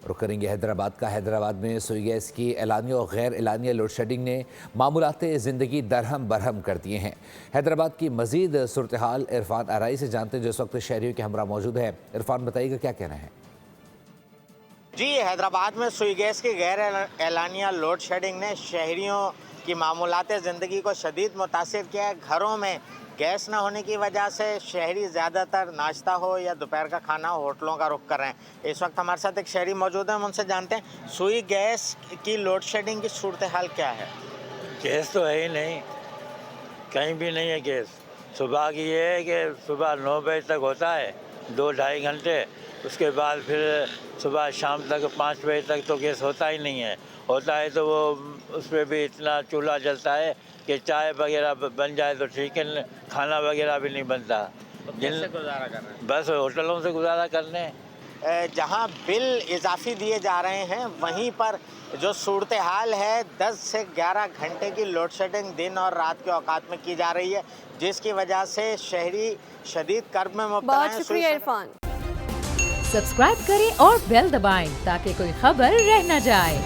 رخ کریں گے حیدرآباد کا۔ حیدرآباد میں سوئی گیس کی اعلانیہ اور غیر اعلانیہ لوڈ شیڈنگ نے معمولات زندگی درہم برہم کر دیے ہیں۔ حیدرآباد کی مزید صورتحال عرفان آرائی سے جانتے ہیں جو اس وقت شہریوں کے ہمراہ موجود ہے۔ عرفان بتائیے گا کیا کہنا ہے؟ جی، حیدرآباد میں سوئی گیس کی غیر اعلانیہ لوڈ شیڈنگ نے شہریوں کی معمولات زندگی کو شدید متاثر کیا ہے۔ گھروں میں گیس نہ ہونے کی وجہ سے شہری زیادہ تر ناشتہ ہو یا دوپہر کا کھانا ہوٹلوں کا رخ کر رہے ہیں۔ اس وقت ہمارے ساتھ ایک شہری موجود ہیں، ہم ان سے جانتے ہیں سوئی گیس کی لوڈ شیڈنگ کی صورتحال کیا ہے؟ گیس تو ہے ہی نہیں، کہیں بھی نہیں ہے گیس۔ صبح کی یہ ہے کہ صبح 9 بجے تک ہوتا ہے 2-2.5 گھنٹے، اس کے بعد پھر صبح شام تک 5 بجے تک تو گیس ہوتا ہی نہیں ہے۔ ہوتا ہے تو وہ اس پہ بھی اتنا چولہا جلتا ہے کہ چائے وغیرہ بن جائے تو ٹھیک ہے، کھانا وغیرہ بھی نہیں بنتا۔ کیسے گزارا کر رہے ہیں؟ بس ہوٹلوں سے گزارا کرنے۔ جہاں بل اضافی دیے جا رہے ہیں وہیں پر جو صورتحال ہے 10 سے 11 گھنٹے کی لوڈ شیڈنگ دن اور رات کے اوقات میں کی جا رہی ہے، جس کی وجہ سے شہری شدید کرب میں مبتلا ہیں۔ بہت شکریہ عرفان۔ سبسکرائب کریں اور بیل دبائیں تاکہ کوئی خبر رہ نہ جائے۔